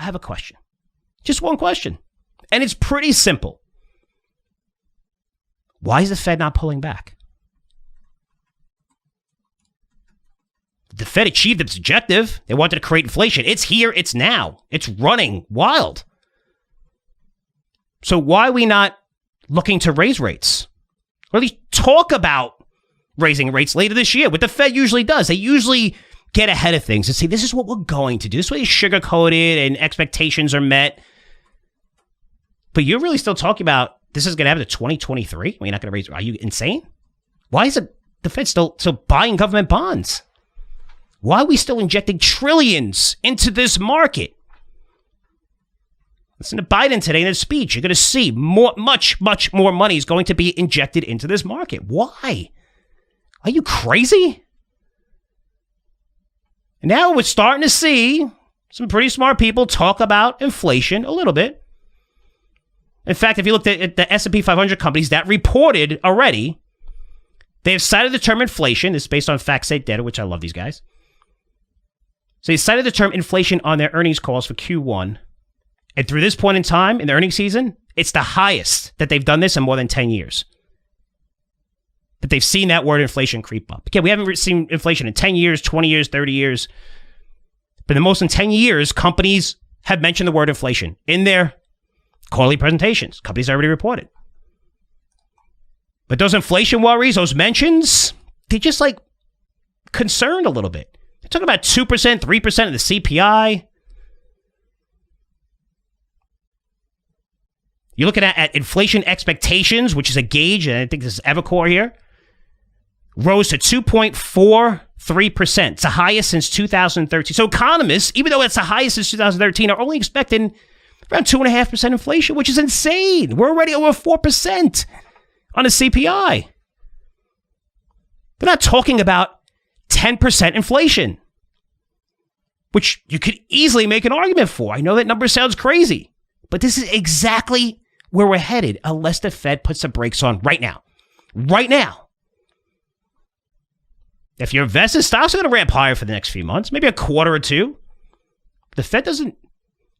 I have a question. Just one question. And it's pretty simple. Why is the Fed not pulling back? The Fed achieved its objective. They wanted to create inflation. It's here. It's now. It's running wild. So why are we not looking to raise rates? Or at least talk about raising rates later this year. What the Fed usually does, they usually get ahead of things and say, this is what we're going to do. This way it's sugar-coated and expectations are met. But you're really still talking about this is going to happen to 2023? Well, you're not going to raise. Are you insane? Why is the Fed still buying government bonds? Why are we still injecting trillions into this market? Listen to Biden today in his speech. You're going to see much more money is going to be injected into this market. Why? Are you crazy? And now we're starting to see some pretty smart people talk about inflation a little bit. In fact, if you looked at the S&P 500 companies that reported already, they have cited the term inflation. This is based on FactSet data, which I love these guys. So they cited the term inflation on their earnings calls for Q1. And through this point in time in the earnings season, it's the highest that they've done this in more than 10 years. But they've seen that word inflation creep up. Again, we haven't seen inflation in 10 years, 20 years, 30 years. But the most in 10 years, companies have mentioned the word inflation in their quarterly presentations. Companies already reported. But those inflation worries, those mentions, they're just like concerned a little bit. They're talking about 2%, 3% of the CPI. You're looking at inflation expectations, which is a gauge, and I think this is Evercore here, rose to 2.43%. It's the highest since 2013. So economists, even though it's the highest since 2013, are only expecting around 2.5% inflation, which is insane. We're already over 4% on the CPI. They're not talking about 10% inflation, which you could easily make an argument for. I know that number sounds crazy, but this is exactly where we're headed unless the Fed puts the brakes on right now. Right now. If you're invested, stocks are going to ramp higher for the next few months, maybe a quarter or two. The Fed doesn't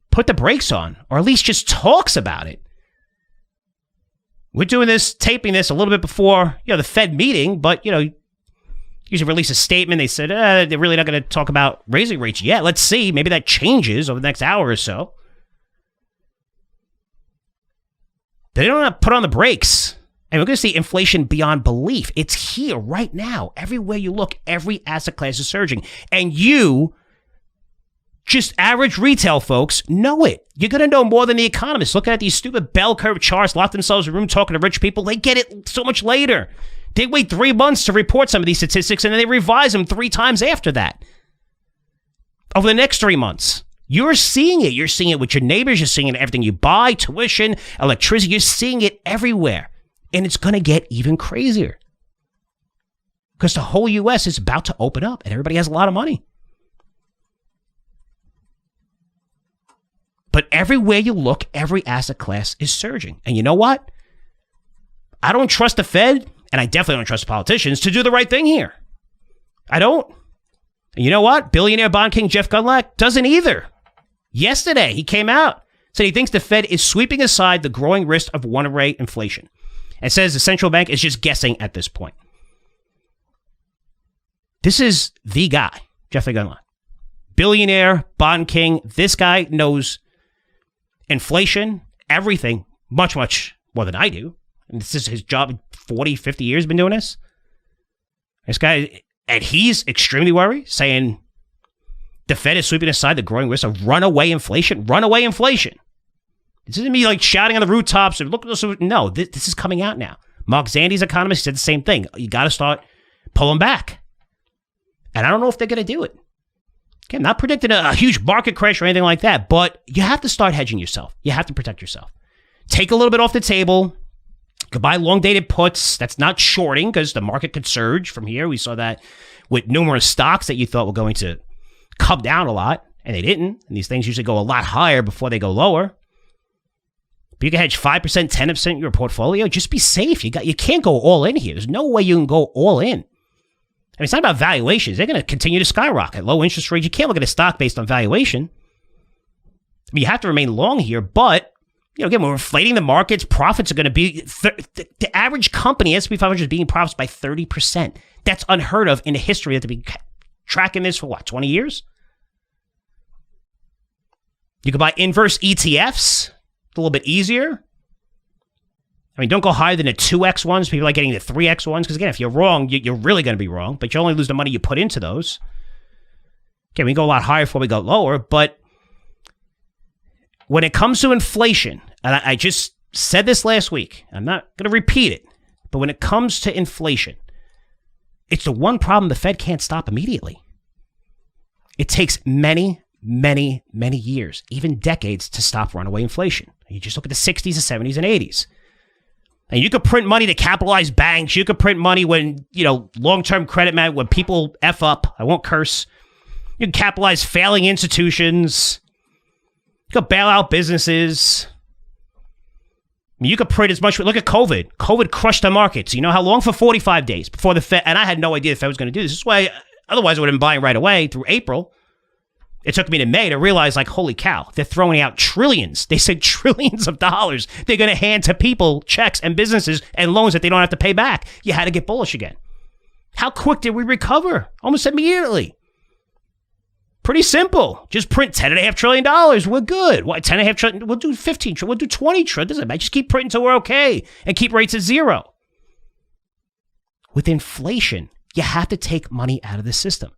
put the brakes on, or at least just talks about it. We're doing this, taping this a little bit before, the Fed meeting, but, usually release a statement. They said, they're really not going to talk about raising rates yet. Let's see. Maybe that changes over the next hour or so. They don't put on the brakes. And we're going to see inflation beyond belief. It's here right now. Everywhere you look, every asset class is surging. And you, just average retail folks, know it. You're going to know more than the economists. Looking at these stupid bell curve charts, lock themselves in a room talking to rich people. They get it so much later. They wait 3 months to report some of these statistics, and then they revise them 3 times after that. Over the next 3 months. You're seeing it. You're seeing it with your neighbors. You're seeing it in everything you buy, tuition, electricity. You're seeing it everywhere. And it's going to get even crazier. Because the whole U.S. is about to open up, and everybody has a lot of money. But everywhere you look, every asset class is surging. And you know what? I don't trust the Fed, and I definitely don't trust politicians to do the right thing here. I don't. And you know what? Billionaire bond king Jeff Gundlach doesn't either. Yesterday, he came out, said he thinks the Fed is sweeping aside the growing risk of runaway inflation, and says the central bank is just guessing at this point. This is the guy, Jeff Gundlach. Billionaire, bond king. This guy knows inflation, everything, much more than I do. And this is his job, 40, 50 years been doing this. This guy, and he's extremely worried, saying the Fed is sweeping aside the growing risk of runaway inflation. Runaway inflation. This isn't me like shouting on the rooftops. Look, no, this is coming out now. Mark Zandi's economist said the same thing. You got to start pulling back. And I don't know if they're going to do it. Okay, I'm not predicting a huge market crash or anything like that, but you have to start hedging yourself. You have to protect yourself. Take a little bit off the table. You can buy long-dated puts. That's not shorting because the market could surge from here. We saw that with numerous stocks that you thought were going to come down a lot, and they didn't. And these things usually go a lot higher before they go lower. But you can hedge 5%, 10% of your portfolio. Just be safe. You can't go all in here. There's no way you can go all in. I mean, it's not about valuations. They're going to continue to skyrocket. Low interest rates. You can't look at a stock based on valuation. mean, you have to remain long here, but again, we're inflating the markets. Profits are going to be the average company, S&P 500, is beating profits by 30%. That's unheard of in the history of to be tracking this for 20 years? You can buy inverse ETFs. It's a little bit easier. I mean, don't go higher than the 2x ones. People like getting the 3x ones. Because again, if you're wrong, you're really going to be wrong. But you only lose the money you put into those. Okay, we can go a lot higher before we go lower. But when it comes to inflation, and I just said this last week, I'm not going to repeat it. But when it comes to inflation, it's the one problem the Fed can't stop immediately. It takes many, many, many years, even decades, to stop runaway inflation. You just look at the 60s, the 70s, and 80s. And you could print money to capitalize banks. You could print money when, long-term credit, when people F up. I won't curse. You can capitalize failing institutions. You could bail out businesses. I mean, you could print as much. Look at COVID. COVID crushed the markets. You know how long? For 45 days before the Fed. And I had no idea the Fed was going to do this. This is why, otherwise I would have been buying right away through April. It took me to May to realize, holy cow, they're throwing out trillions. They said trillions of dollars they're going to hand to people, checks, and businesses, and loans that they don't have to pay back. You had to get bullish again. How quick did we recover? Almost immediately. Pretty simple. Just print $10.5 trillion. We're good. What, $10.5 trillion? We'll do 15 trillion. We'll do 20 trillion. Doesn't matter. Just keep printing until we're okay and keep rates at zero. With inflation, you have to take money out of the system.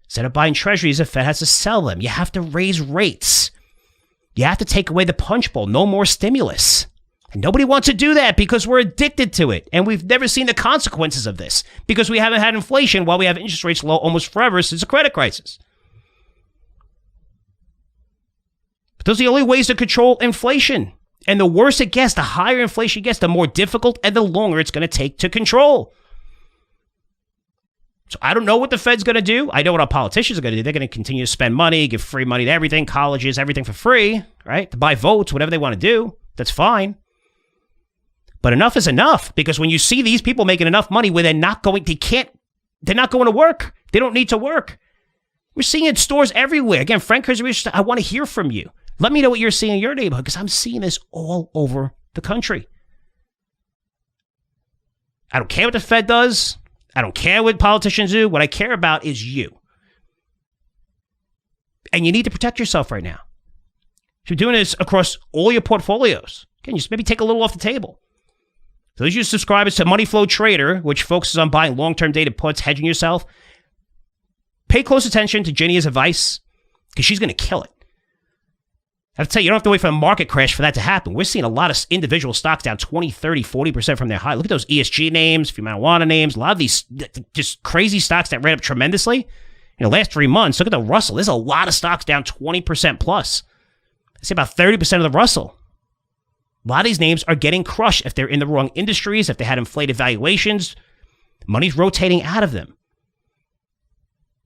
Instead of buying treasuries, the Fed has to sell them. You have to raise rates. You have to take away the punch bowl. No more stimulus. And nobody wants to do that because we're addicted to it. And we've never seen the consequences of this because we haven't had inflation while we have interest rates low almost forever since the credit crisis. But those are the only ways to control inflation. And the worse it gets, the higher inflation gets, the more difficult and the longer it's going to take to control. So I don't know what the Fed's going to do. I know what our politicians are going to do. They're going to continue to spend money, give free money to everything, colleges, everything for free, right? To buy votes, whatever they want to do. That's fine. But enough is enough, because when you see these people making enough money where they're not going to work. They don't need to work. We're seeing it in stores everywhere. Again, Frank Curzio, I want to hear from you. Let me know what you're seeing in your neighborhood, because I'm seeing this all over the country. I don't care what the Fed does. I don't care what politicians do. What I care about is you. And you need to protect yourself right now. If you're doing this across all your portfolios, can you just maybe take a little off the table? So those of you subscribers to Money Flow Trader, which focuses on buying long-term dated puts, hedging yourself, pay close attention to Ginny's advice, because she's going to kill it. I have to tell you, you don't have to wait for a market crash for that to happen. We're seeing a lot of individual stocks down 20, 30, 40% from their high. Look at those ESG names, few marijuana names, a lot of these just crazy stocks that ran up tremendously. In the last 3 months, look at the Russell. There's a lot of stocks down 20% plus. I say about 30% of the Russell. A lot of these names are getting crushed if they're in the wrong industries, if they had inflated valuations. Money's rotating out of them.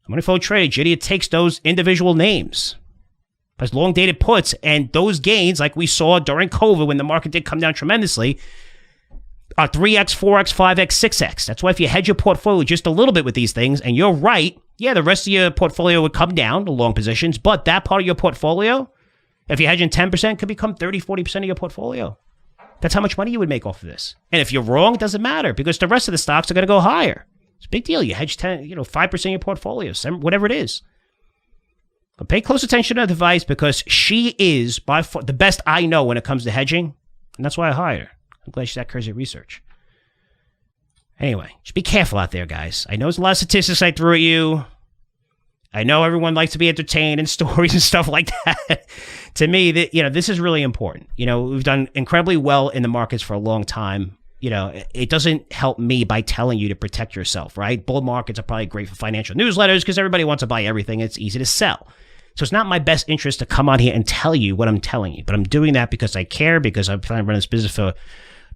Money Flow Trader, Ginny takes those individual names, as long-dated puts, and those gains, like we saw during COVID when the market did come down tremendously, are 3x, 4x, 5x, 6x. That's why if you hedge your portfolio just a little bit with these things, and you're right, yeah, the rest of your portfolio would come down to long positions, but that part of your portfolio, if you're hedging 10%, could become 30, 40% of your portfolio. That's how much money you would make off of this. And if you're wrong, it doesn't matter, because the rest of the stocks are going to go higher. It's a big deal. You hedge 5% of your portfolio, whatever it is. But pay close attention to the advice, because she is by far the best I know when it comes to hedging. And that's why I hired her. I'm glad she's at Curzio Research. Anyway, just be careful out there, guys. I know there's a lot of statistics I threw at you. I know everyone likes to be entertained in stories and stuff like that. To me, this is really important. We've done incredibly well in the markets for a long time. It doesn't help me by telling you to protect yourself, right? Bull markets are probably great for financial newsletters because everybody wants to buy everything. It's easy to sell. So it's not my best interest to come on here and tell you what I'm telling you, but I'm doing that because I care, because I've been running this business for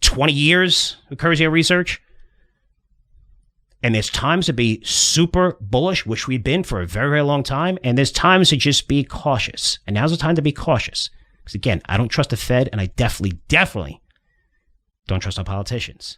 20 years with Curzio Research. And there's times to be super bullish, which we've been for a very, very long time. And there's times to just be cautious. And now's the time to be cautious. Because again, I don't trust the Fed, and I definitely don't trust our politicians.